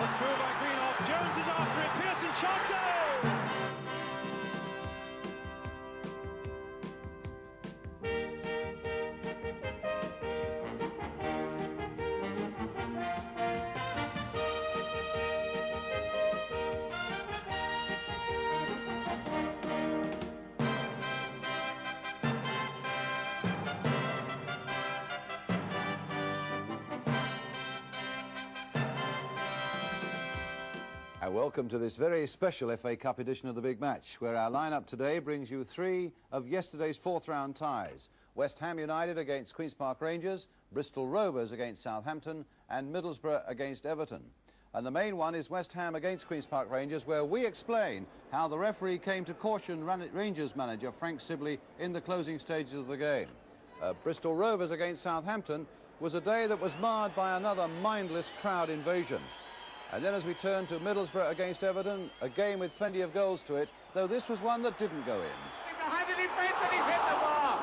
Put through by Greenhoff. Jones is after it. Pearson shot, goal! Welcome to this very special FA Cup edition of the Big Match, where our lineup today brings you three of yesterday's fourth-round ties. West Ham United against Queen's Park Rangers, Bristol Rovers against Southampton, and Middlesbrough against Everton. And the main one is West Ham against Queen's Park Rangers, where we explain how the referee came to caution Rangers manager Frank Sibley in the closing stages of the game. Bristol Rovers against Southampton was a day that was marred by another mindless crowd invasion. And then as we turn to Middlesbrough against Everton, a game with plenty of goals to it, though this was one that didn't go in. Behind the defence and he's hit the bar.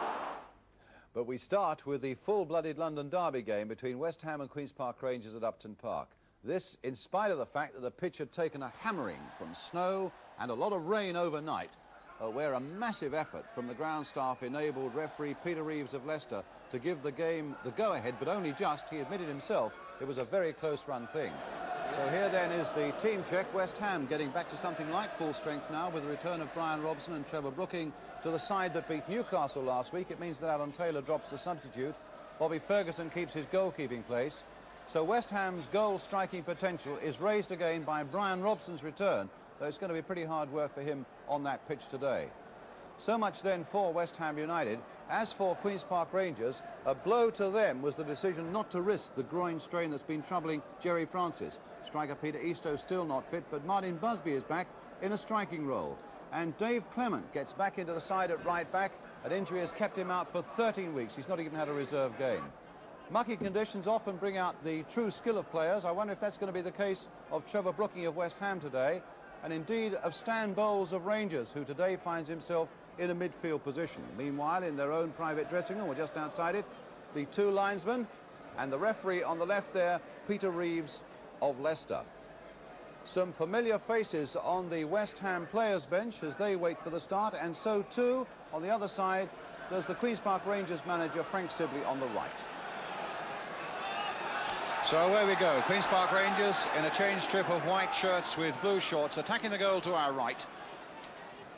But we start with the full-blooded London derby game between West Ham and Queen's Park Rangers at Upton Park. This, in spite of the fact that the pitch had taken a hammering from snow and a lot of rain overnight, where a massive effort from the ground staff enabled referee Peter Reeves of Leicester to give the game the go-ahead, but only just. He admitted himself it was a very close-run thing. So here then is the team check. West Ham getting back to something like full strength now with the return of Brian Robson and Trevor Brooking to the side that beat Newcastle last week. It means that Alan Taylor drops to substitute. Bobby Ferguson keeps his goalkeeping place. So West Ham's goal-striking potential is raised again by Brian Robson's return, though it's going to be pretty hard work for him on that pitch today. So much then for West Ham United. As for Queen's Park Rangers, a blow to them was the decision not to risk the groin strain that's been troubling Jerry Francis. Striker Peter Eastoe still not fit, but Martin Busby is back in a striking role. And Dave Clement gets back into the side at right back. An injury has kept him out for 13 weeks. He's not even had a reserve game. Mucky conditions often bring out the true skill of players. I wonder if that's going to be the case of Trevor Brooking of West Ham today, and indeed of Stan Bowles of Rangers, who today finds himself in a midfield position. Meanwhile, in their own private dressing room, or just outside it, the two linesmen and the referee on the left there, Peter Reeves of Leicester. Some familiar faces on the West Ham players' bench as they wait for the start, and so too, on the other side, does the Queen's Park Rangers manager Frank Sibley on the right. So away we go. Queen's Park Rangers in a change strip of white shirts with blue shorts, attacking the goal to our right.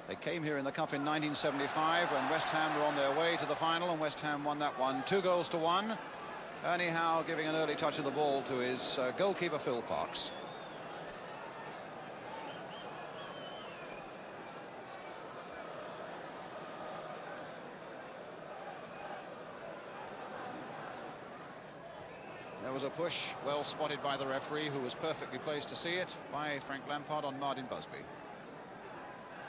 They came here in the cup in 1975 when West Ham were on their way to the final, and West Ham won that one 2-1. Ernie Howe giving an early touch of the ball to his goalkeeper Phil Parks. There was a push, well spotted by the referee, who was perfectly placed to see it, by Frank Lampard on Martin Busby.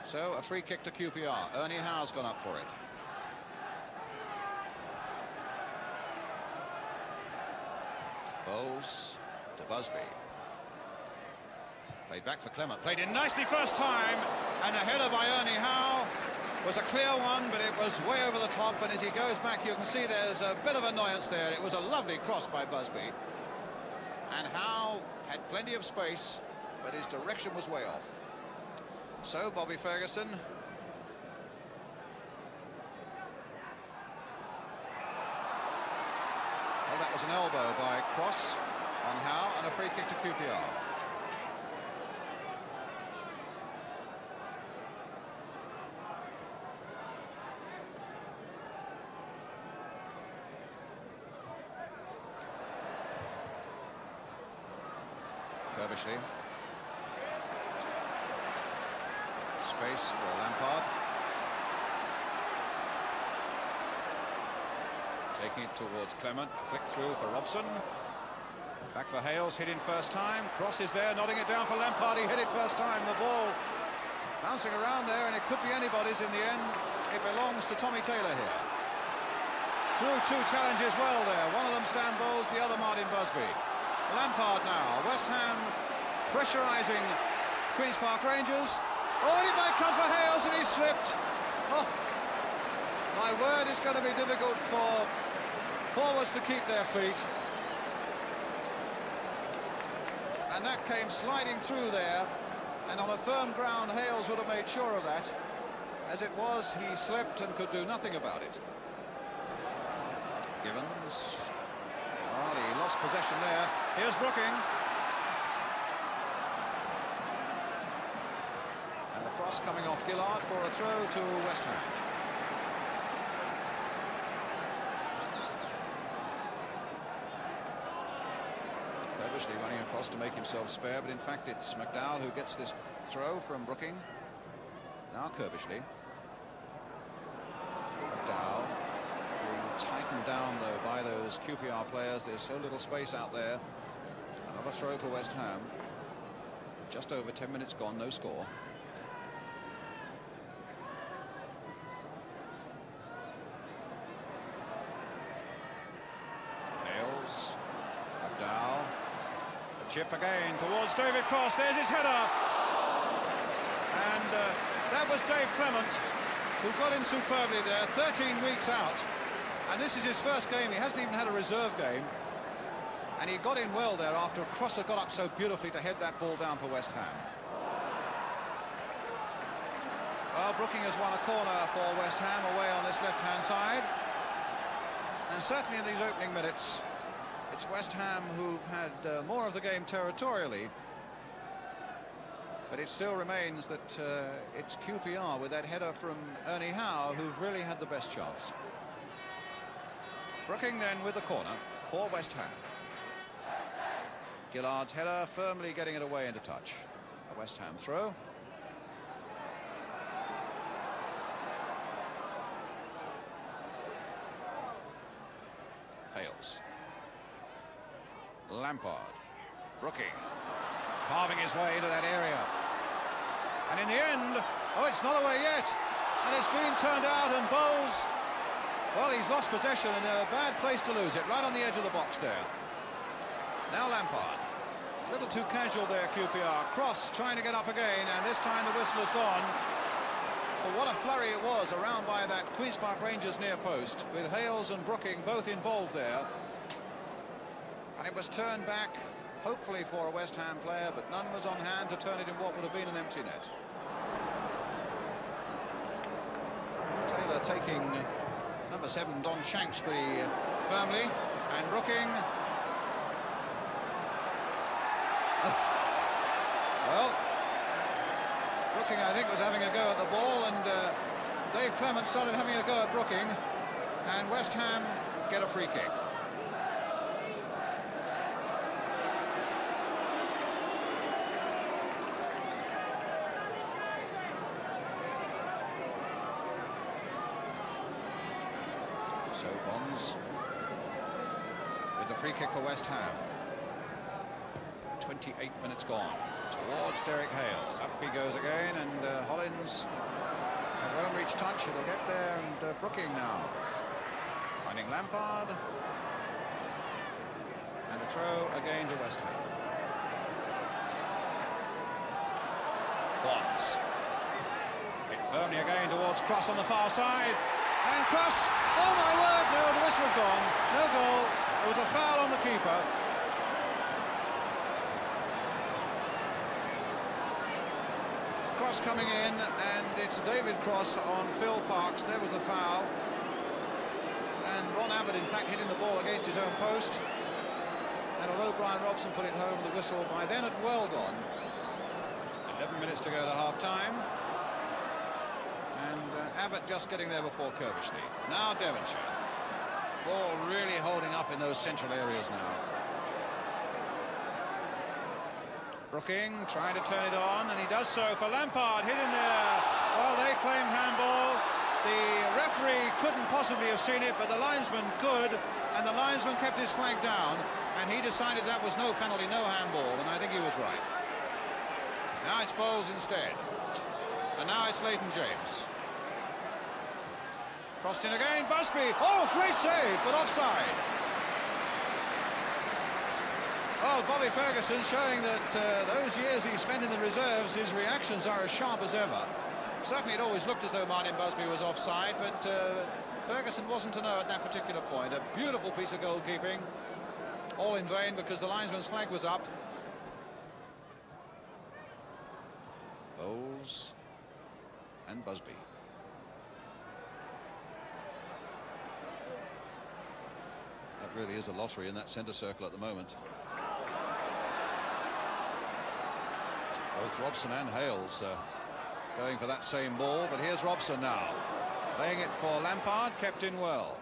So a free kick to QPR. Ernie Howe's gone up for it. Bowles to Busby. Played back for Clement. Played in nicely first time, and the header by Ernie Howe was a clear one, but it was way over the top, and as he goes back you can see there's a bit of annoyance there. It was a lovely cross by Busby, and Howe had plenty of space, but his direction was way off. So Bobby Ferguson. Well, that was an elbow by Cross on Howe, and a free kick to QPR. Kerbishley. Space for Lampard. Taking it towards Clement. Flick through for Robson. Back for Hales, hit in first time. Cross is there, nodding it down for Lampard. He hit it first time. The ball bouncing around there, and it could be anybody's in the end. It belongs to Tommy Taylor here. Through two challenges well there. One of them Stan Bowles, the other Martin Busby. Lampard now. West Ham pressurising Queen's Park Rangers. Oh, and it might come for Hales, and he slipped. Oh, my word, it's going to be difficult for forwards to keep their feet. And that came sliding through there, and on a firm ground Hales would have made sure of that. As it was, he slipped and could do nothing about it. Givens, well, he lost possession there. Here's Brooking. And the cross coming off Gillard for a throw to West Ham. Running across to make himself spare, but in fact it's McDowell who gets this throw from Brooking. Now Kerbishley. McDowell being tightened down though by those QPR players. There's so little space out there. Another throw for West Ham. Just over 10 minutes gone, no score. Hales, McDowell. Chip again towards David Cross. There's his header. And that was Dave Clement, who got in superbly there, 13 weeks out. And this is his first game. He hasn't even had a reserve game. And he got in well there after Cross had got up so beautifully to head that ball down for West Ham. Well, Brooking has won a corner for West Ham away on this left-hand side. And certainly in these opening minutes, it's West Ham who've had more of the game territorially, but it still remains that it's QPR with that header from Ernie Howe who've really had the best chance. Brooking then with the corner for West Ham. Gillard's header firmly getting it away into touch. A West Ham throw. Hales. Lampard, Brooking, carving his way into that area. And in the end, oh, it's not away yet. And it's been turned out, and Bowles, well, he's lost possession in a bad place to lose it, right on the edge of the box there. Now Lampard, a little too casual there, QPR. Cross trying to get up again, and this time the whistle has gone. But what a flurry it was around by that Queen's Park Rangers near post, with Hales and Brooking both involved there. And it was turned back, hopefully for a West Ham player, but none was on hand to turn it in what would have been an empty net. Taylor taking number 7, Don Shanks, pretty firmly, and Brooking. Well, Brooking, I think, was having a go at the ball, and Dave Clement started having a go at Brooking, and West Ham get a free kick. So Bonds with the free kick for West Ham. 28 minutes gone. Towards Derek Hales. Up he goes again, and Hollins won't reach touch. It'll get there, and Brooking now finding Lampard, and a throw again to West Ham. Bonds hit firmly again towards Cross on the far side. And Cross, oh my word, no, the whistle had gone, no goal, there was a foul on the keeper. Cross coming in, and it's David Cross on Phil Parks. There was the foul, and Ron Abbott in fact hitting the ball against his own post, and although Brian Robson put it home, the whistle by then had well gone. 11 minutes to go to half-time. And Abbott just getting there before Kerbishley. Now Devonshire. Ball really holding up in those central areas now. Brooking trying to turn it on, and he does so for Lampard, hit in there. Well, they claim handball. The referee couldn't possibly have seen it, but the linesman could, and the linesman kept his flag down, and he decided that was no penalty, no handball, and I think he was right. Now it's Bowles instead. And now it's Leighton James. Crossed in again, Busby. Oh, great save, but offside. Well, Bobby Ferguson showing that those years he spent in the reserves, his reactions are as sharp as ever. Certainly it always looked as though Martin Busby was offside, but Ferguson wasn't to know at that particular point. A beautiful piece of goalkeeping, all in vain because the linesman's flag was up. Bowles and Busby. That really is a lottery in that centre circle at the moment. Both Robson and Hales going for that same ball, but here's Robson now, playing it for Lampard, kept in well.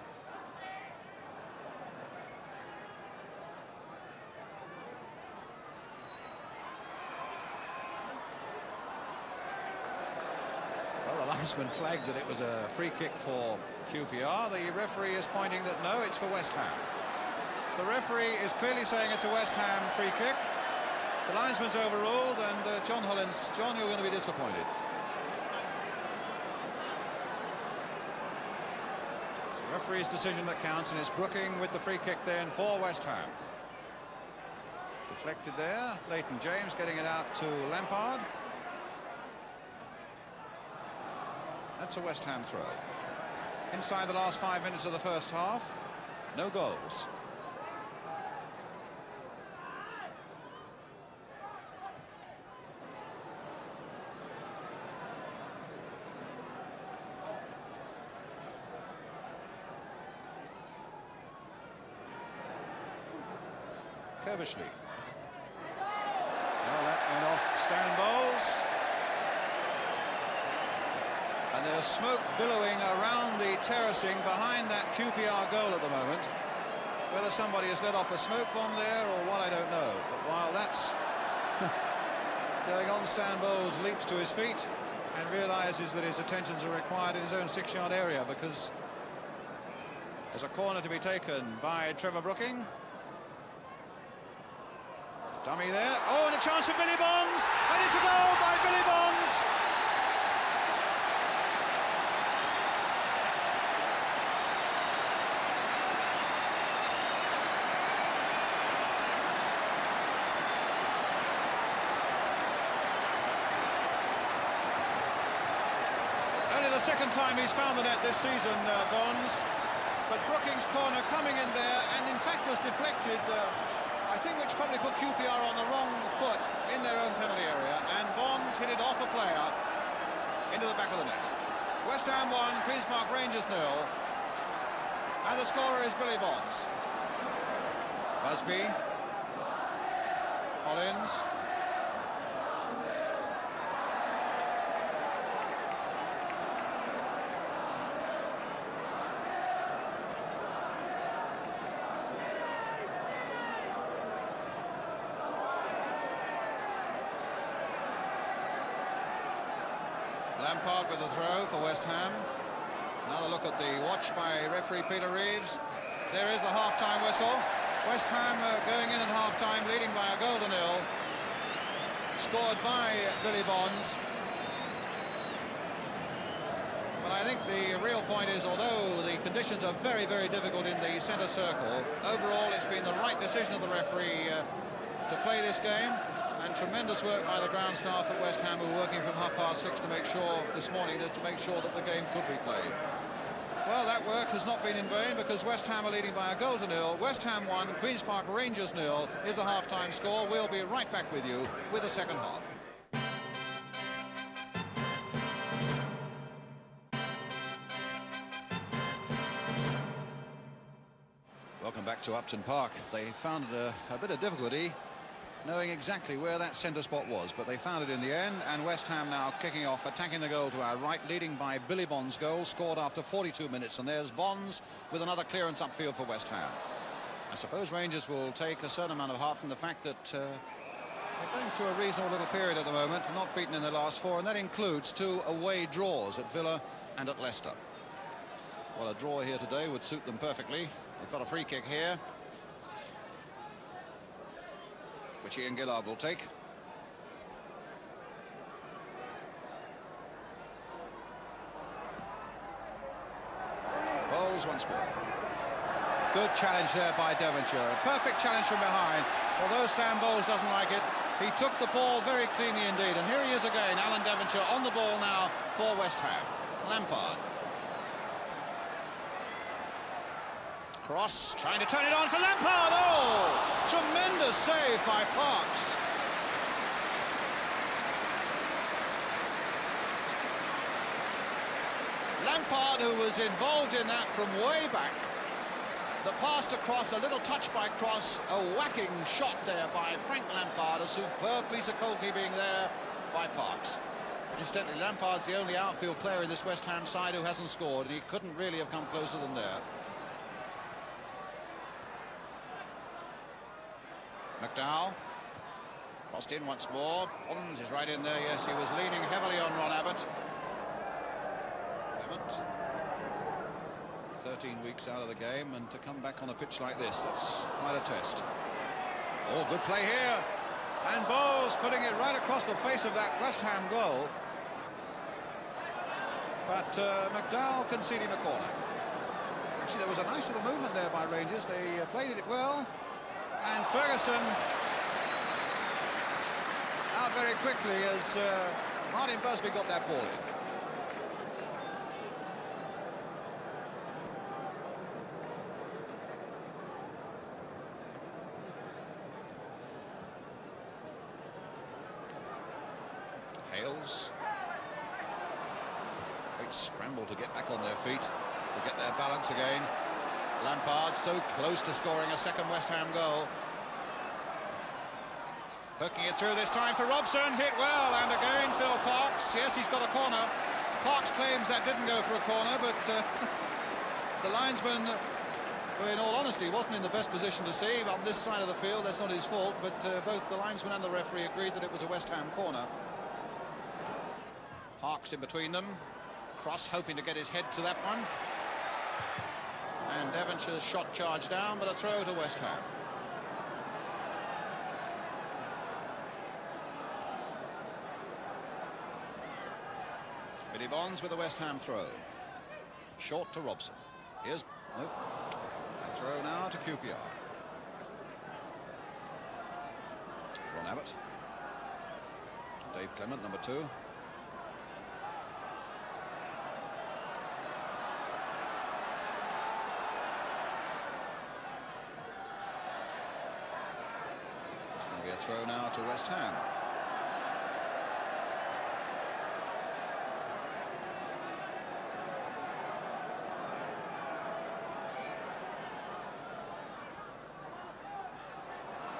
Well, the linesman flagged that it was a free kick for QPR. The referee is pointing that no, it's for West Ham. The referee is clearly saying it's a West Ham free kick. The linesman's overruled, and John Hollins, John, you're going to be disappointed. It's the referee's decision that counts, and it's Brooking with the free kick then for West Ham. Deflected there, Leighton James getting it out to Lampard. That's a West Ham throw. Inside the last 5 minutes of the first half, no goals. Kerbishley. Well, that went off Stan Bowles. And there's smoke billowing around the terracing behind that QPR goal at the moment. Whether somebody has let off a smoke bomb there or what, I don't know. But while that's going on, Stan Bowles leaps to his feet and realises that his attentions are required in his own 6-yard area, because there's a corner to be taken by Trevor Brooking. Dummy there. Oh, and a chance for Billy Bonds. And it's a goal by Billy Bonds. Only the second time he's found the net this season, Bonds. But Brooking's corner coming in there, and in fact was deflected, I think, which probably put QPR on the wrong foot in their own penalty area, and Bonds hit it off a player into the back of the net. West Ham 1, Queen's Park Rangers 0, and the scorer is Billy Bonds. Busby, Hollins. Lampard with the throw for West Ham. Another look at the watch by referee Peter Reeves. There is the half-time whistle. West Ham going in at half-time, leading by a goal to nil. Scored by Billy Bonds. But I think the real point is, although the conditions are very, very difficult in the centre circle, overall it's been the right decision of the referee to play this game. And tremendous work by the ground staff at West Ham, who were working from 6:30 to make sure this morning that the game could be played. Well, that work has not been in vain, because West Ham are leading by a goal to nil. West Ham 1, Queen's Park Rangers 0 is the half-time score. We'll be right back with you with the second half. Welcome back to Upton Park. They found a bit of difficulty knowing exactly where that centre spot was, but they found it in the end, and West Ham now kicking off, attacking the goal to our right, leading by Billy Bonds' goal, scored after 42 minutes, and there's Bonds with another clearance upfield for West Ham. I suppose Rangers will take a certain amount of heart from the fact that they're going through a reasonable little period at the moment, not beaten in their last 4, and that includes 2 away draws at Villa and at Leicester. Well, a draw here today would suit them perfectly. They've got a free kick here, which Ian Gillard will take. Bowles once more. Good challenge there by Devonshire. A perfect challenge from behind. Although Stan Bowles doesn't like it, he took the ball very cleanly indeed. And here he is again, Alan Devonshire on the ball now for West Ham. Lampard. Cross, trying to turn it on for Lampard. Oh, tremendous save by Parks. Lampard, who was involved in that from way back. The pass across, a little touch by Cross, a whacking shot there by Frank Lampard, a superb piece of goalkeeping there by Parks. Incidentally, Lampard's the only outfield player in this West Ham side who hasn't scored, and he couldn't really have come closer than there. McDowell, crossed in once more. Collins is right in there. Yes, he was leaning heavily on Ron Abbott. Clement, 13 weeks out of the game, and to come back on a pitch like this, that's quite a test. Oh, good play here. And Bowles putting it right across the face of that West Ham goal. But McDowell conceding the corner. Actually, there was a nice little movement there by Rangers. They played it well. And Ferguson out very quickly as Martin Busby got that ball in. Hales. Great scramble to get back on their feet, to get their balance again. Lampard so close to scoring a second West Ham goal. Poking it through this time for Robson, hit well, and again Phil Parks. Yes, he's got a corner. Parks claims that didn't go for a corner, but the linesman, who in all honesty wasn't in the best position to see on this side of the field, that's not his fault, but both the linesman and the referee agreed that it was a West Ham corner. Parks in between them. Cross hoping to get his head to that one. And Devonshire's shot charged down, but a throw to West Ham. Billy Bonds with a West Ham throw. Short to Robson. Here's... Nope. A throw now to QPR. Ron Abbott. Dave Clement, number 2. A throw now to West Ham.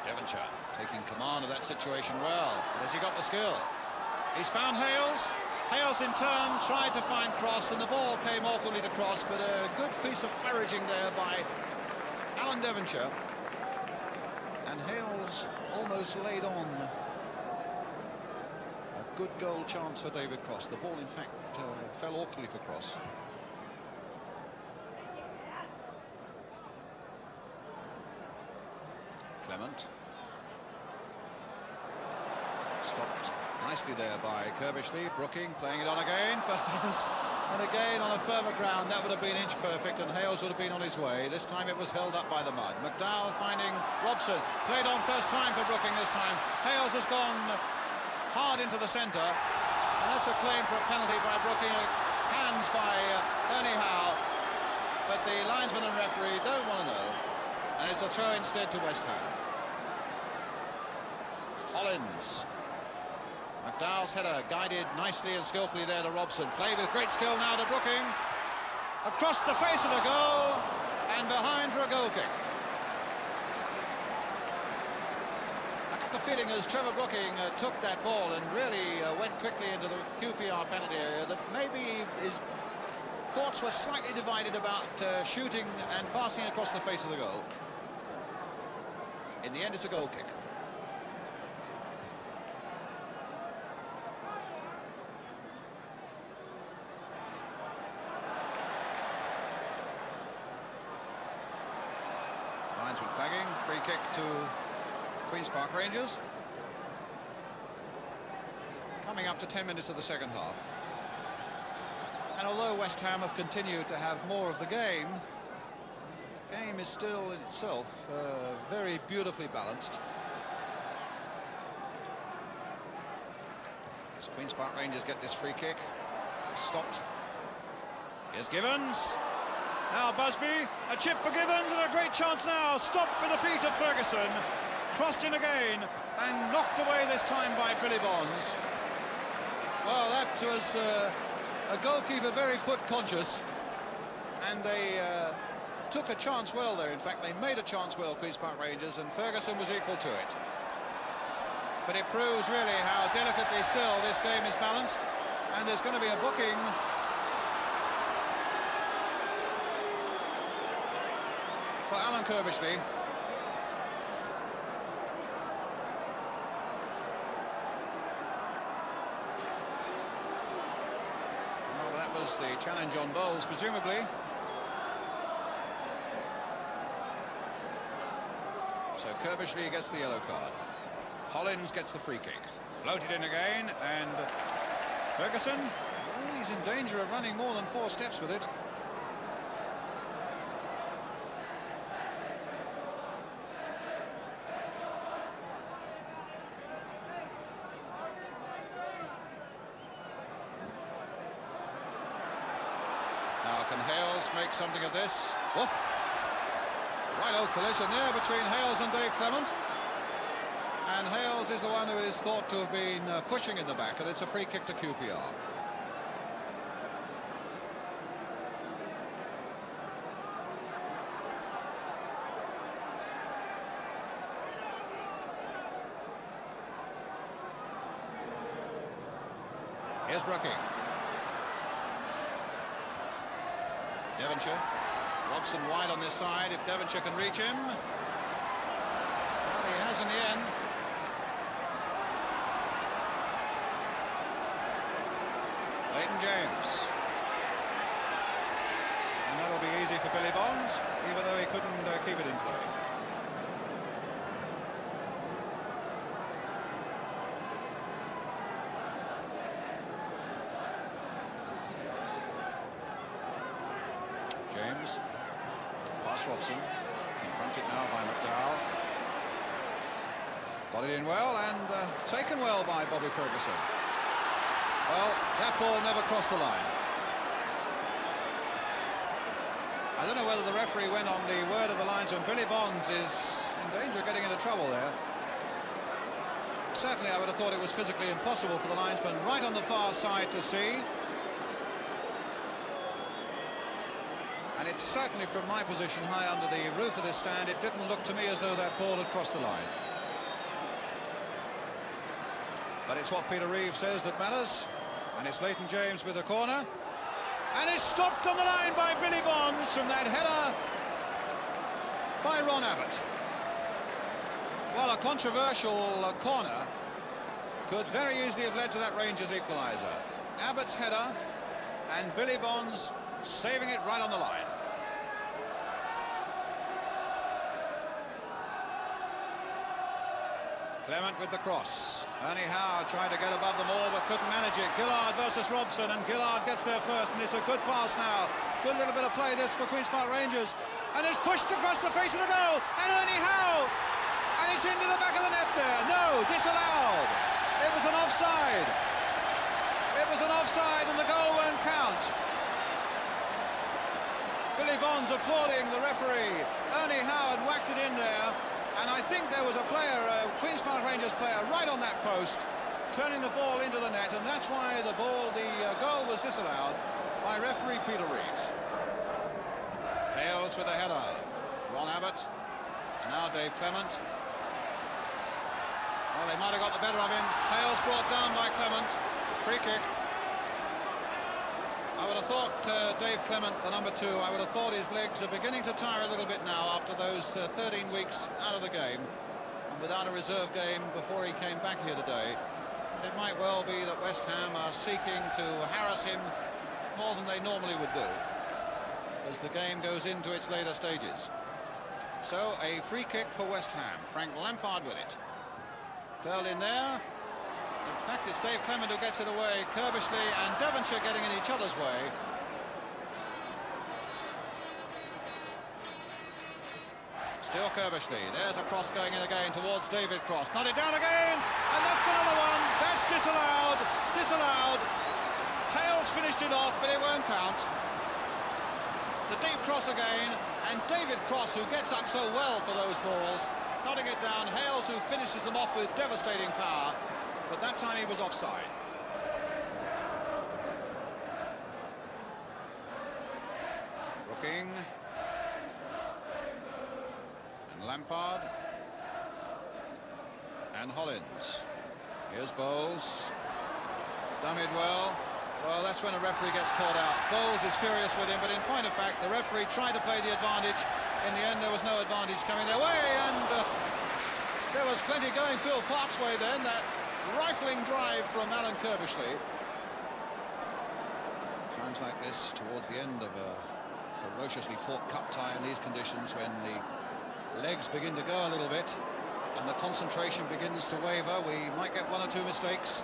Devonshire taking command of that situation well. Has he got the skill? He's found Hales. Hales in turn tried to find Cross, and the ball came awkwardly to Cross, but a good piece of foraging there by Alan Devonshire. And Hales almost laid on a good goal chance for David Cross. The ball, in fact, fell awkwardly for Cross. Clement. Stopped nicely there by Kerbishley. Brooking playing it on again for Hales. And again on a firmer ground, that would have been inch perfect, and Hales would have been on his way. This time it was held up by the mud. McDowell finding Robson. Played on first time for Brooking this time. Hales has gone hard into the centre. And that's a claim for a penalty by Brooking. Hands by Ernie Howe. But the linesman and referee don't want to know. And it's a throw instead to West Ham. Collins. McDowell's header guided nicely and skillfully there to Robson. Played with great skill now to Brooking. Across the face of the goal and behind for a goal kick. I got the feeling as Trevor Brooking took that ball and really went quickly into the QPR penalty area that maybe his thoughts were slightly divided about shooting and passing across the face of the goal. In the end, it's a goal kick. Linesman flagging, free kick to Queen's Park Rangers. Coming up to 10 minutes of the second half. And although West Ham have continued to have more of the game is still in itself very beautifully balanced. As Queen's Park Rangers get this free kick, it's stopped. Here's Givens. Now Busby, a chip for Givens, and a great chance now. Stopped with the feet of Ferguson. Crossed in again, and knocked away this time by Billy Bonds. Well, that was a goalkeeper very foot conscious, and they took a chance well there. In fact, they made a chance well, Queen's Park Rangers, and Ferguson was equal to it. But it proves really how delicately still this game is balanced, and there's going to be a booking for Alan Kirbishley. Well, that was the challenge on Bowles, presumably. So Kirbishley gets the yellow card. Hollins gets the free kick. Floated in again, and Ferguson, well, he's in danger of running more than 4 steps with it. Now can Hales make something of this? Oh. Right old collision there between Hales and Dave Clement. And Hales is the one who is thought to have been pushing in the back, and it's a free kick to QPR. Here's Brooking. Devonshire. Robson wide on this side, if Devonshire can reach him. Well, he has in the end. Leighton James. And that'll be easy for Billy Bonds, even though he couldn't keep it in play. James. Pass Robson. Confronted now by McDowell. Got it in well and taken well by Bobby Ferguson. Well, that ball never crossed the line. I don't know whether the referee went on the word of the linesman. Billy Bonds is in danger of getting into trouble there. Certainly I would have thought it was physically impossible for the linesman right on the far side to see. And it's certainly, from my position high under the roof of this stand, it didn't look to me as though that ball had crossed the line. But it's what Peter Reeve says that matters. And it's Leighton James with the corner. And it's stopped on the line by Billy Bonds from that header by Ron Abbott. Well, a controversial corner could very easily have led to that Rangers equaliser. Abbott's header and Billy Bonds saving it right on the line. Clement with the cross. Ernie Howe tried to get above them all but couldn't manage it. Gillard versus Robson, and Gillard gets there first, and it's a good pass now. Good little bit of play this for Queen's Park Rangers. And it's pushed across the face of the goal, and Ernie Howe! And it's into the back of the net there. No, disallowed. It was an offside. It was an offside and the goal won't count. Billy Bonds applauding the referee. Ernie Howe had whacked it in there. And I think there was a player, a Queen's Park Rangers player, right on that post, turning the ball into the net, and that's why the goal was disallowed by referee Peter Reeves. Hales with a header. Ron Abbott. And now Dave Clement. Well, they might have got the better of him. Hales brought down by Clement. Free kick. I would have thought Dave Clement, the number 2, I would have thought his legs are beginning to tire a little bit now after those 13 weeks out of the game and without a reserve game before he came back here today. It might well be that West Ham are seeking to harass him more than they normally would do as the game goes into its later stages. So a free kick for West Ham. Frank Lampard with it. Curled in there. In fact, it's Dave Clement who gets it away. Kirbishley and Devonshire getting in each other's way. Still Kirbishley. There's a cross going in again towards David Cross. Nodded down again, and that's another one. That's disallowed. Disallowed. Hales finished it off, but it won't count. The deep cross again, and David Cross, who gets up so well for those balls, nodding it down. Hales, who finishes them off with devastating power. But that time he was offside. Booking. And Lampard. And Hollins. Here's Bowles. Done it well. Well, that's when a referee gets caught out. Bowles is furious with him, but in point of fact, the referee tried to play the advantage. In the end, there was no advantage coming their way, and there was plenty going Phil Park's way then. That rifling drive from Alan Kirbishley. Times like this, towards the end of a ferociously fought cup tie in these conditions, when the legs begin to go a little bit and the concentration begins to waver, we might get one or two mistakes.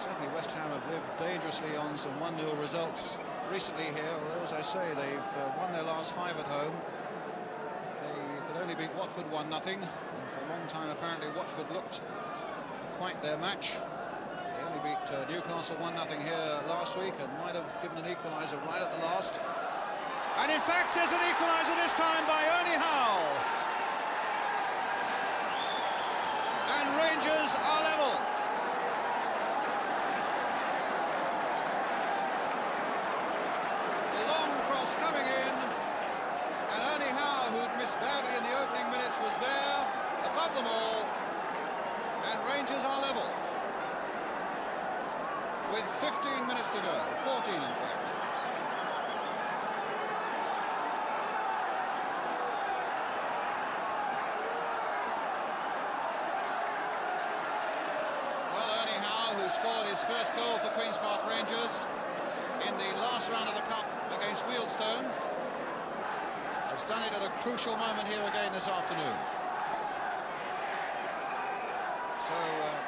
Certainly West Ham have lived dangerously on some 1-0 results recently here, although, as I say, they've won their last 5 at home. They could only beat Watford 1-0, and for a long time apparently Watford looked quite their match. They only beat Newcastle 1-0 here last week and might have given an equaliser right at the last. And in fact there's an equaliser this time by Ernie Howe. And Rangers are level. Coming in, and Ernie Howe, who'd missed badly in the opening minutes, was there above them all, and Rangers are level with 15 minutes to go, 14 in fact. Well, Ernie Howe, who scored his first goal for Queen's Park Rangers in the last round of the Cup against Wealdstone, has done it at a crucial moment here again this afternoon. So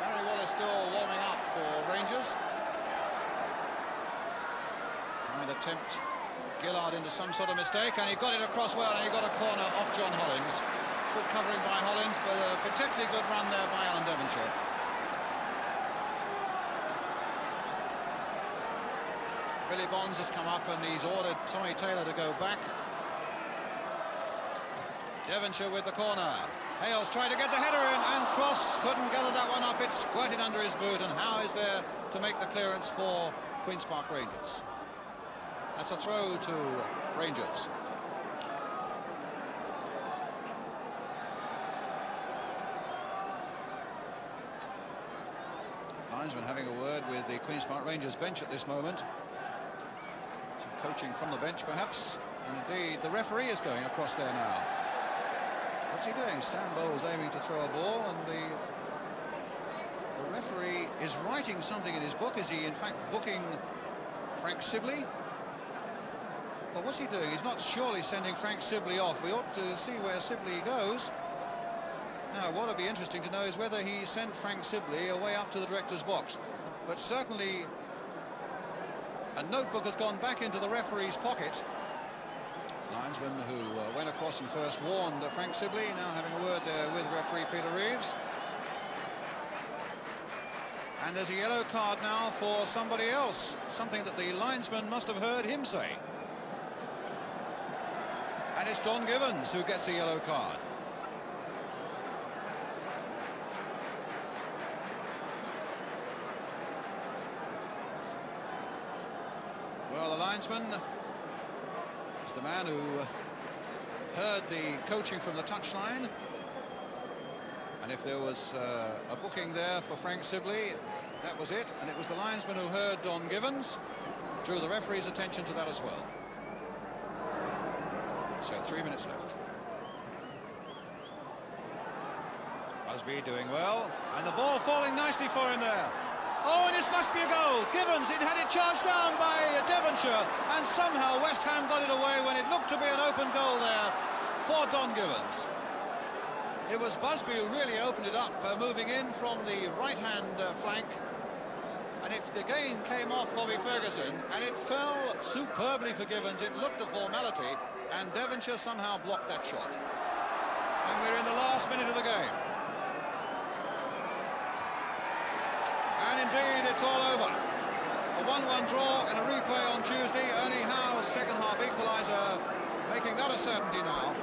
Barry Wallace still warming up for Rangers. Trying to tempt Gillard into some sort of mistake, and he got it across well, and he got a corner off John Hollins. Good covering by Hollins, but a particularly good run there by Alan Devonshire. Billy Bonds has come up and he's ordered Tommy Taylor to go back. Devonshire with the corner. Hales tried to get the header in, and Cross couldn't gather that one up. It squirted under his boot, and Howe is there to make the clearance for Queen's Park Rangers. That's a throw to Rangers. Linesman having a word with the Queen's Park Rangers bench at this moment. Coaching from the bench perhaps, and indeed the referee is going across there now. What's he doing? Stan Bowles aiming to throw a ball, and the referee is writing something in his book. Is he in fact booking Frank Sibley? Well, what's he doing? He's not surely sending Frank Sibley off. We ought to see where Sibley goes. Now what would be interesting to know is whether he sent Frank Sibley away up to the director's box, but certainly a notebook has gone back into the referee's pocket. Linesman who went across and first warned Frank Sibley, now having a word there with referee Peter Reeves. And there's a yellow card now for somebody else, something that the linesman must have heard him say. And it's Don Givens who gets a yellow card. Well, the linesman is the man who heard the coaching from the touchline. And if there was a booking there for Frank Sibley, that was it. And it was the linesman who heard Don Givens, drew the referee's attention to that as well. So 3 minutes left. Busby doing well, and the ball falling nicely for him there. Oh, and this must be a goal. Givens, it had it charged down by Devonshire, and somehow West Ham got it away when it looked to be an open goal there for Don Givens. It was Busby who really opened it up, moving in from the right-hand flank, and it again came off Bobby Ferguson, and it fell superbly for Givens. It looked a formality, and Devonshire somehow blocked that shot. And we're in the last minute of the game. And indeed, it's all over. A 1-1 draw and a replay on Tuesday. Ernie Howe's second-half equaliser, making that a certainty now,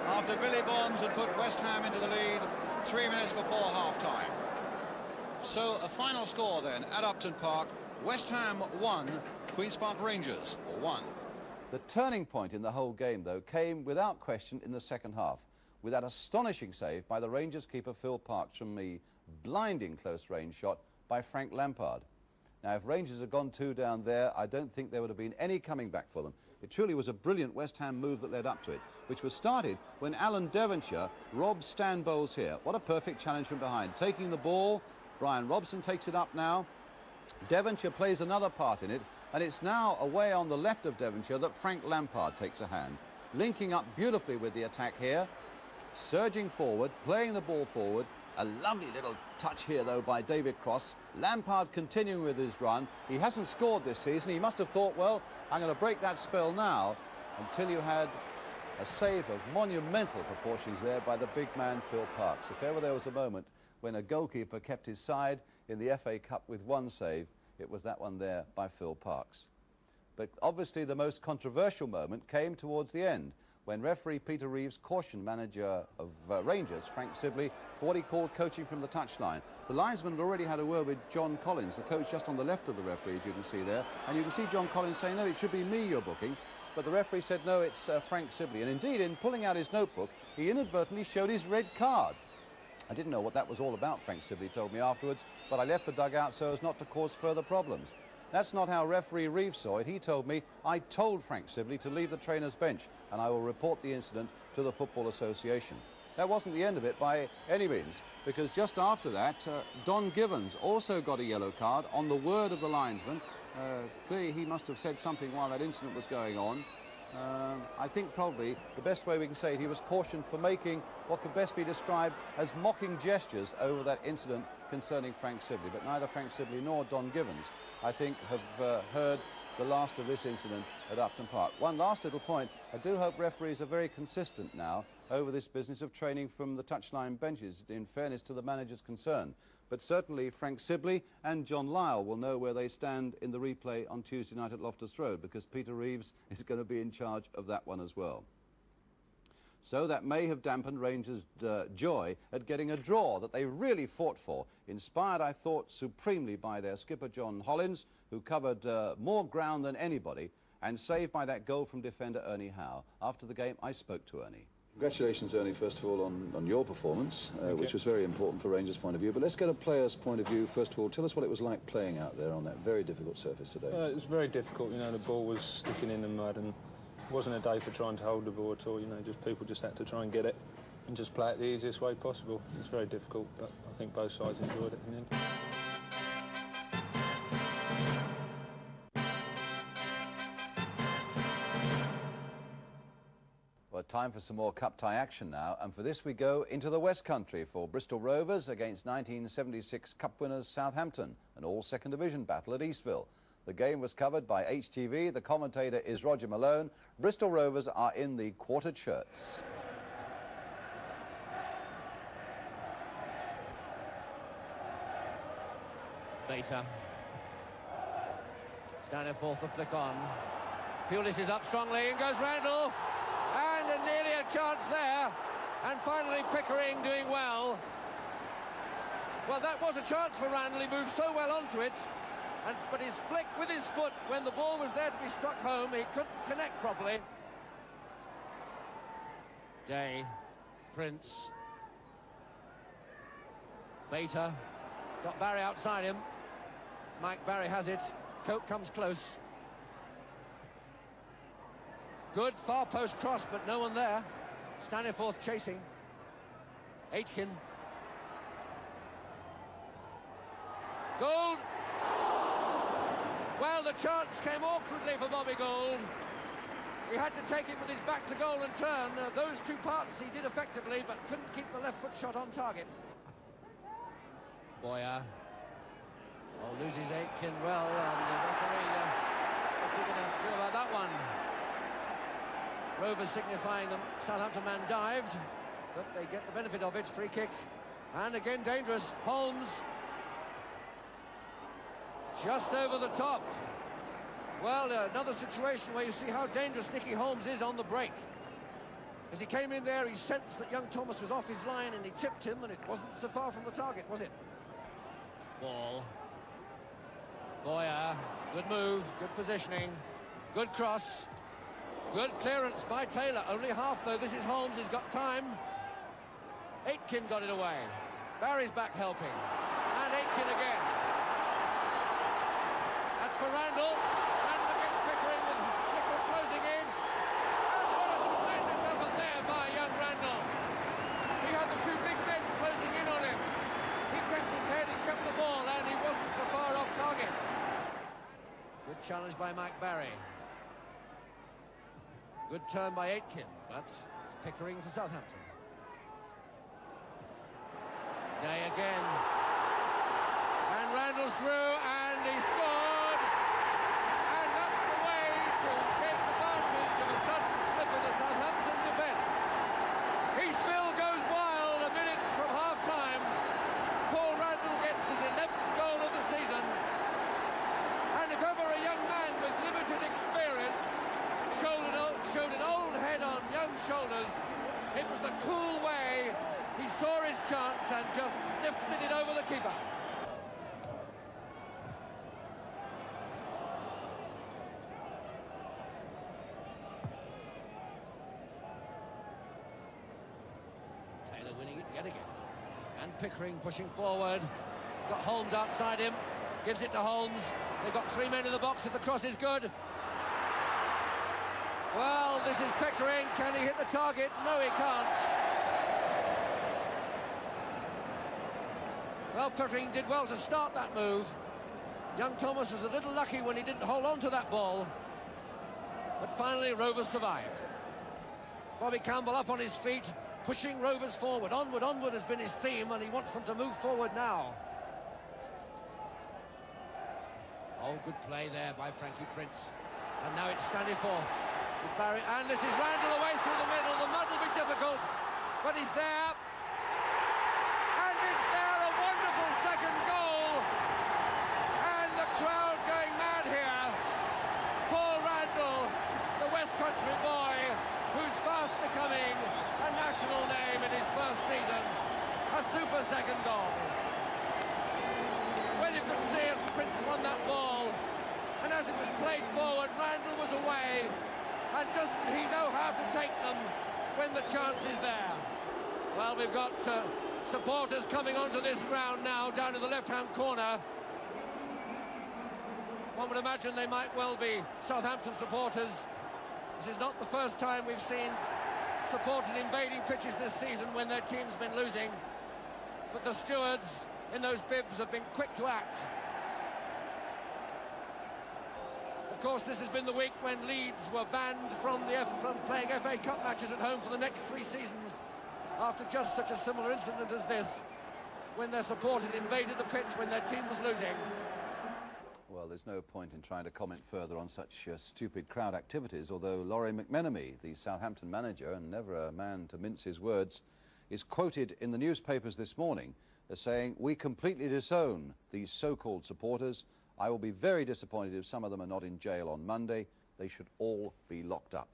after Billy Bonds had put West Ham into the lead 3 minutes before half-time. So a final score then at Upton Park. West Ham 1, Queen's Park Rangers 1. The turning point in the whole game, though, came without question in the second half, with that astonishing save by the Rangers keeper Phil Parkes from the blinding close-range shot by Frank Lampard. Now, if Rangers had gone 2 down there, I don't think there would have been any coming back for them. It truly was a brilliant West Ham move that led up to it, which was started when Alan Devonshire robbed Stan Bowles here. What a perfect challenge from behind. Taking the ball, Brian Robson takes it up now. Devonshire plays another part in it, and it's now away on the left of Devonshire that Frank Lampard takes a hand. Linking up beautifully with the attack here, surging forward, playing the ball forward. A lovely little touch here, though, by David Cross. Lampard continuing with his run. He hasn't scored this season. He must have thought, well, I'm going to break that spell now, until you had a save of monumental proportions there by the big man Phil Parkes. If ever there was a moment when a goalkeeper kept his side in the FA Cup with one save, it was that one there by Phil Parkes. But obviously the most controversial moment came towards the end, when referee Peter Reeves cautioned manager of Rangers, Frank Sibley, for what he called coaching from the touchline. The linesman had already had a word with John Collins, the coach just on the left of the referee, as you can see there. And you can see John Collins saying, no, it should be me you're booking. But the referee said, no, it's Frank Sibley. And indeed, in pulling out his notebook, he inadvertently showed his red card. I didn't know what that was all about, Frank Sibley told me afterwards, but I left the dugout so as not to cause further problems. That's not how referee Reeves saw it. He told me, I told Frank Sibley to leave the trainer's bench and I will report the incident to the Football Association. That wasn't the end of it by any means, because just after that, Don Givens also got a yellow card on the word of the linesman. Clearly he must have said something while that incident was going on. I think probably the best way we can say it, he was cautioned for making what could best be described as mocking gestures over that incident concerning Frank Sibley. But neither Frank Sibley nor Don Givens, I think, have heard the last of this incident at Upton Park. One last little point. I do hope referees are very consistent now over this business of training from the touchline benches, in fairness to the managers concerned. But certainly Frank Sibley and John Lyall will know where they stand in the replay on Tuesday night at Loftus Road, because Peter Reeves is going to be in charge of that one as well. So that may have dampened Rangers' joy at getting a draw that they really fought for, inspired, I thought, supremely by their skipper John Hollins, who covered more ground than anybody, and saved by that goal from defender Ernie Howe. After the game, I spoke to Ernie. Congratulations, Ernie, first of all, on your performance, which was very important for Rangers' point of view. But let's get a player's point of view, first of all. Tell us what it was like playing out there on that very difficult surface today. It was very difficult, you know, the ball was sticking in the mud, and it wasn't a day for trying to hold the ball at all, you know, people just had to try and get it and just play it the easiest way possible. It's very difficult, but I think both sides enjoyed it in the end. Well, time for some more cup tie action now, and for this we go into the West Country for Bristol Rovers against 1976 Cup winners Southampton, an all-second division battle at Eastville. The game was covered by HTV. The commentator is Roger Malone. Bristol Rovers are in the quartered shirts. Bater. Standing forth the flick on. Pulis is up strongly, and goes Randall. And nearly a chance there. And finally Pickering doing well. Well, that was a chance for Randall. He moved so well onto it. But his flick with his foot, when the ball was there to be struck home, he couldn't connect properly. Day, Prince. Bater. He's got Barry outside him. Mike Barry has it. Coke comes close. Good far post cross, but no one there. Staniforth chasing. Aitken. Gould. Well, the chance came awkwardly for Bobby Gould. He had to take it with his back to goal and turn. Those two parts he did effectively, but couldn't keep the left foot shot on target. Boyer. Oh, loses Aitken well, and the referee, what's he going to do about that one? Rovers signifying the Southampton man dived, but they get the benefit of it. Free kick, and again dangerous. Holmes. Just over the top. Well, another situation where you see how dangerous Nicky Holmes is on the break. As he came in there, he sensed that young Thomas was off his line, and he tipped him, and it wasn't so far from the target, was it? Ball. Boyer, good move, good positioning, good cross. Good clearance by Taylor. Only half, though. This is Holmes. He's got time. Aitken got it away. Barry's back helping. And Aitken again. That's for Randall. Randall against Pickering with Pickering closing in. And what a tremendous effort there by young Randall. He had the two big men closing in on him. He kept his head, he kept the ball, and he wasn't so far off target. Good challenge by Mike Barry. Good turn by Aitken, but it's Pickering for Southampton. Day again. And Randall's through, and he scored! And that's the way to take advantage of a sudden slip in the Southampton defence. Eastville goes wild a minute from half-time. Paul Randall gets his 11th goal of the season. And if ever a young man with limited experience showed an old head on young shoulders, it was the cool way he saw his chance and just lifted it over the keeper. Taylor winning it yet again. And Pickering pushing forward. He's got Holmes outside him. Gives it to Holmes. They've got three men in the box if the cross is good. Well, this is Pickering. Can he hit the target? No, he can't. Well, Pickering did well to start that move. Young Thomas was a little lucky when he didn't hold on to that ball. But finally, Rovers survived. Bobby Campbell up on his feet, pushing Rovers forward. Onward, onward has been his theme, and he wants them to move forward now. Oh, good play there by Frankie Prince. And now it's Stanifor with Barry. And this is Randall away through the middle. The mud will be difficult, but he's there. And it's there, a wonderful second goal. And the crowd going mad here. Paul Randall, the West Country boy, who's fast becoming a national name in his first season. A super second goal. Well, you could see as Prince won that ball, and as it was played forward, Randall was away, and doesn't he know how to take them when the chance is there? Well, we've got supporters coming onto this ground now, down in the left-hand corner. One would imagine they might well be Southampton supporters. This is not the first time we've seen supporters invading pitches this season when their team's been losing, but the stewards in those bibs have been quick to act. Of course, this has been the week when Leeds were banned from playing FA Cup matches at home for the next 3 seasons after just such a similar incident as this, when their supporters invaded the pitch when their team was losing. Well, there's no point in trying to comment further on such stupid crowd activities, although Laurie McMenemy, the Southampton manager, and never a man to mince his words, is quoted in the newspapers this morning as saying, "We completely disown these so-called supporters. I will be very disappointed if some of them are not in jail on Monday. They should all be locked up."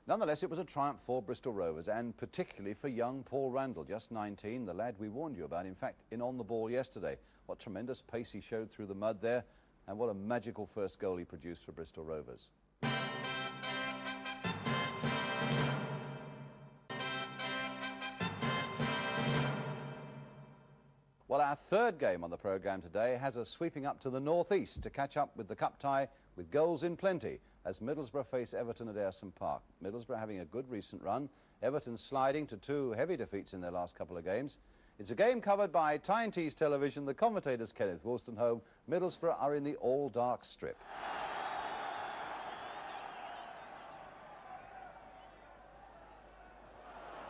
Nonetheless, it was a triumph for Bristol Rovers, and particularly for young Paul Randall, just 19, the lad we warned you about, in fact, in on the ball yesterday. What tremendous pace he showed through the mud there, and what a magical first goal he produced for Bristol Rovers. Well, our third game on the programme today has us sweeping up to the northeast to catch up with the cup tie with goals in plenty as Middlesbrough face Everton at Ayresome Park. Middlesbrough having a good recent run, Everton sliding to 2 heavy defeats in their last couple of games. It's a game covered by Tyne-Tees Television, the commentators Kenneth Wolstenholme. Middlesbrough are in the all-dark strip.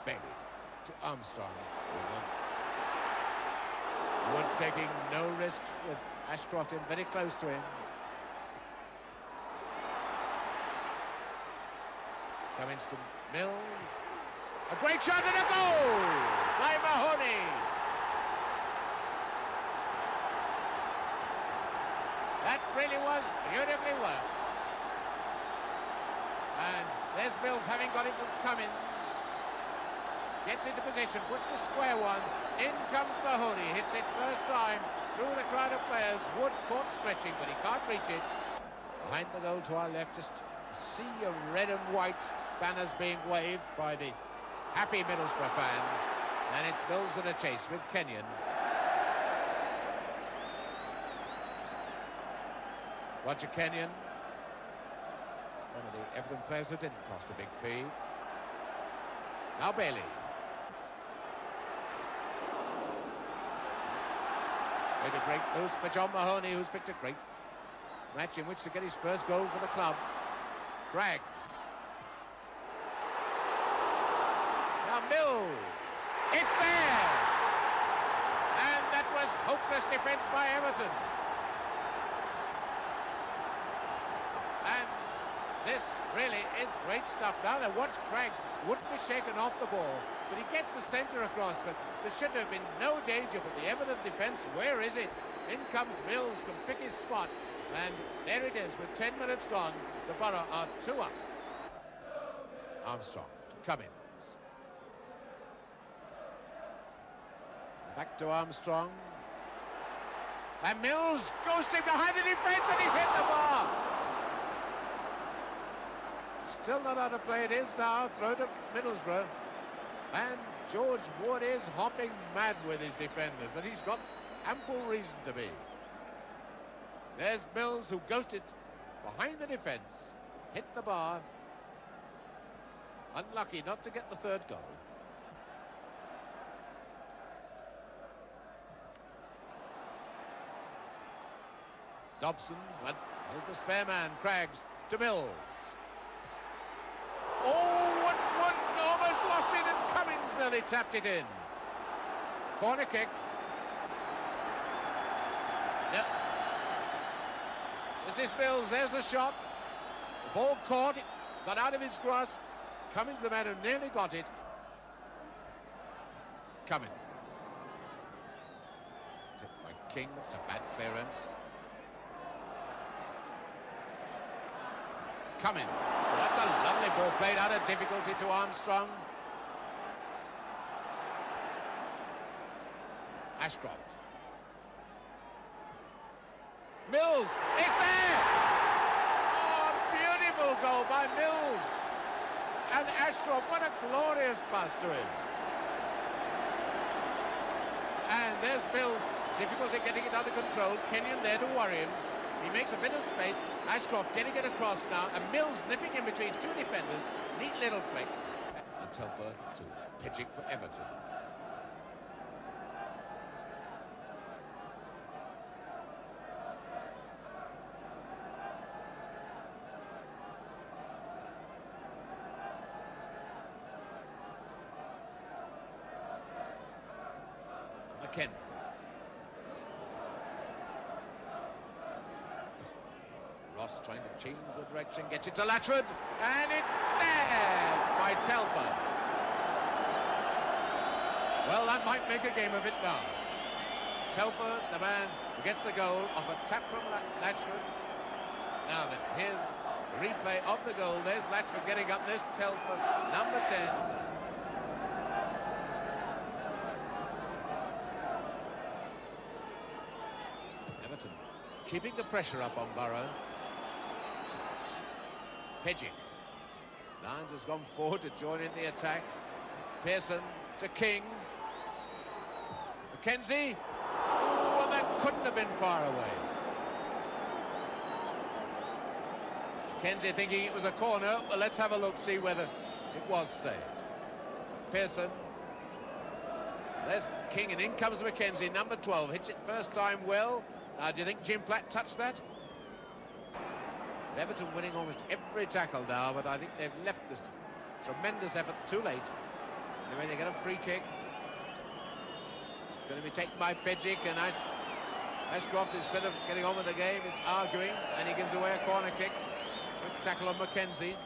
Bailey to Armstrong. Wood taking no risks with Ashcroft very close to him. Cummins to Mills. A great shot and a goal by Mahoney. That really was beautifully worked. And there's Mills having got it from Cummins. Gets into position, puts the square one. In comes Mahoney, hits it first time through the crowd of players. Wood caught stretching, but he can't reach it. Behind the goal to our left, just a sea of red and white banners being waved by the happy Middlesbrough fans, and it's Mills at a chase with Kenyon. Roger Kenyon, one of the Everton players who didn't cost a big fee. Now Bailey. Made a great boost for John Mahoney, who's picked a great match in which to get his first goal for the club. Craggs. Now Mills. It's there! And that was hopeless defence by Everton. And this really is great stuff. Now they watch Craggs, wouldn't be shaken off the ball, but he gets the centre across, but there should have been no danger. But the Everton defence, where is it? In comes Mills, can pick his spot, and there it is with 10 minutes gone. The Borough are 2 up. Armstrong to Cummins. Back to Armstrong. And Mills ghosting behind the defence, and he's hit the bar. Still not out of play. It is now. Throw to Middlesbrough. And George Wood is hopping mad with his defenders, and he's got ample reason to be. There's Mills, who ghosted behind the defence, hit the bar. Unlucky not to get the third goal. Dobson, and there's the spare man, Craggs, to Mills. Oh, Wood almost lost it, and Cummins nearly tapped it in. Corner kick. No. This is Mills, there's the shot. The ball caught, it got out of his grasp. Cummins, the man who nearly got it. Cummins. Tipped by King, it's a bad clearance. Cummins. That's a lovely ball played out of difficulty to Armstrong. Ashcroft. Mills is there! Oh, beautiful goal by Mills. And Ashcroft, what a glorious pass to him. And there's Mills, difficulty getting it under control. Kenyon there to worry him. He makes a bit of space. Ashcroft getting it across now, and Mills nipping in between 2 defenders. Neat little flick. And Telfer to Pidgick for Everton. Mackenzie. Ross trying to change the direction, gets it to Latchford, and it's there by Telfer. Well, that might make a game of it now. Telfer, the man who gets the goal, off a tap from Latchford. Now then, here's the replay of the goal. There's Latchford getting up, there's Telfer, number 10. Everton keeping the pressure up on Borough. Pidgick. Lyons has gone forward to join in the attack. Pearson to King. Mackenzie. Oh, and that couldn't have been far away. Mackenzie thinking it was a corner. Well, let's have a look, see whether it was saved. Pearson. There's King, and in comes Mackenzie, number 12. Hits it first time well. Do you think Jim Platt touched that? Everton winning almost every tackle now, but I think they've left this tremendous effort too late. Anyway, they get a free kick. It's going to be taken by Pidgick, and Ashcroft, instead of getting on with the game, is arguing, and he gives away a corner kick. Good tackle on Mackenzie.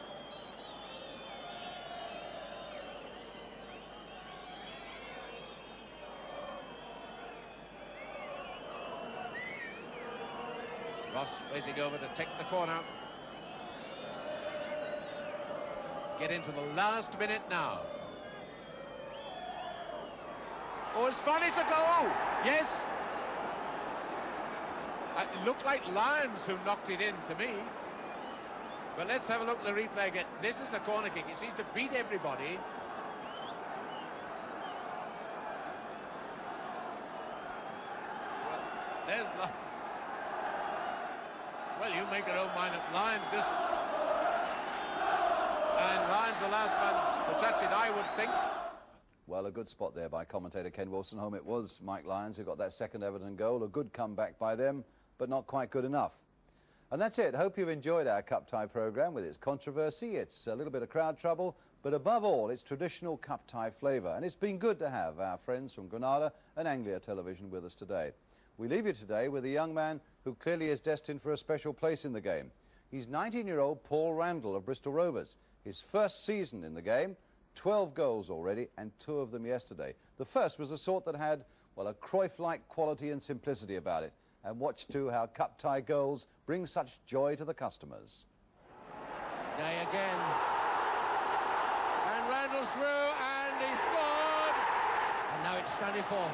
Ross racing over to take the corner. Get into the last minute now. Oh, it's fun, it's a goal! Yes! It looked like Lyons who knocked it in to me. But let's have a look at the replay again. This is the corner kick. He seems to beat everybody. Well, there's Lyons. Well, you make your own mind up. Lyons just... And Lyons the last man to touch it, I would think. Well, a good spot there by commentator Ken Wilsonholm. It was Mike Lyons who got that second Everton goal. A good comeback by them, but not quite good enough. And that's it. Hope you've enjoyed our Cup Tie programme with its controversy, its a little bit of crowd trouble, but above all, its traditional Cup Tie flavour. And it's been good to have our friends from Granada and Anglia Television with us today. We leave you today with a young man who clearly is destined for a special place in the game. He's 19-year-old Paul Randall of Bristol Rovers. His first season in the game, 12 goals already, and 2 of them yesterday. The first was the sort that had, well, a Cruyff-like quality and simplicity about it. And watch too how Cup Tie goals bring such joy to the customers. Day again. And Randall's through, and he scored. And now it's Stanley Ford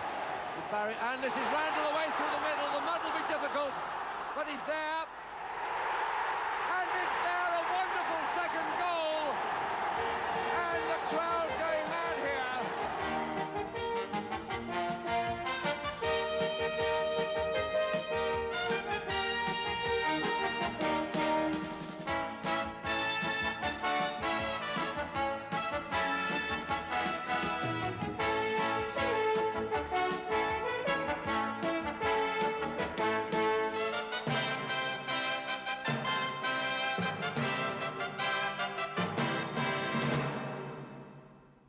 with Barry. And this is Randall away through the middle. The mud will be difficult, but he's there.